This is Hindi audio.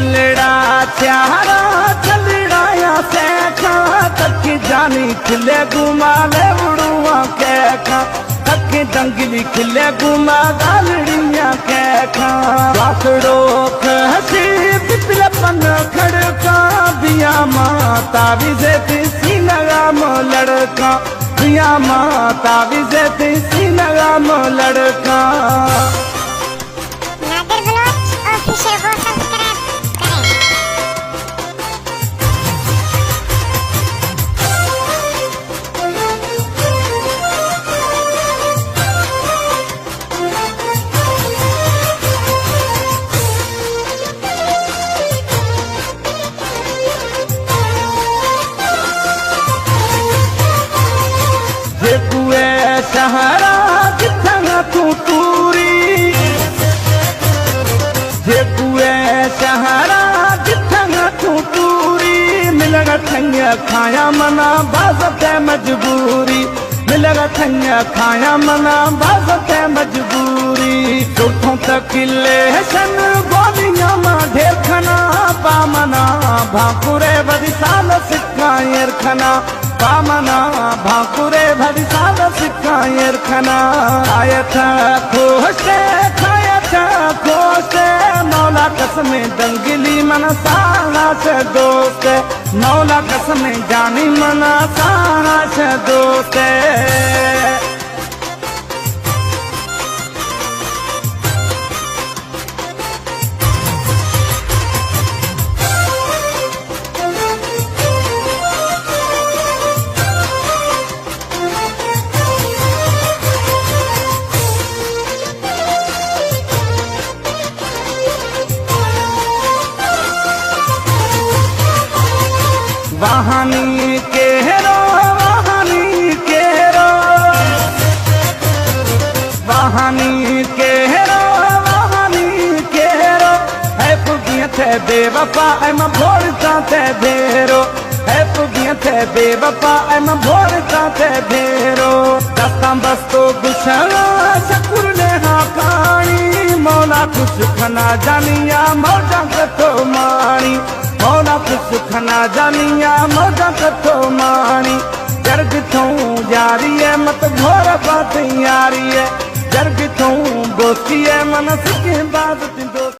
चलड़ा चारा चलड़ा या सैखा तक जानी खिले घुमा ले बुड़ुआ कैखा तक दंगली खिले घुमा गालड़िया कैखा वासड़ो खसी पिपलपन खड़का बिया माता विजय सी लगाम लड़का बिया माता विजय सी लगाम लड़का। नादिर ब्लॉग्स ऑफिशियल को सब्सक्राइब करें। जे कुए सहारा जितना तू तूरी जे कुए सहारा जितना तू तूरी मिलगा ठंगा खाया मना बाज़त मजबूरी मिलगा ठंगा खाया मना बाज़त मजबूरी चौथों तकिले सन गोलियां मां ढेर खना पामना भाकुरे बदी साल सिक्कायर खना पामना भाकुरे भरी साल सिक्कायर खना आयता खोसे खायता खोसे मौला कसमे दंगली मन सारा से दोस्त मौला कसमे जानी मना सारा से दोस्त। वहानी केरो वहानी केरो वहानी केरो वहानी केरो है पुगिया थे बेवफा एम भोरता थे भेरो है पुगिया थे बेवफा एम भोरता थे भेरो दस्तां बस्तो गुशला शकुर ने हाँ कहानी मौला कुछ खना जानिया मौजा कतो मानी मौला कुछ खना जानिया मौजा कतो मानी जर्ग थो जारी है मत घोर बात यारी है जर्ग थो दोस्ती है मन सिके बात दोस्त।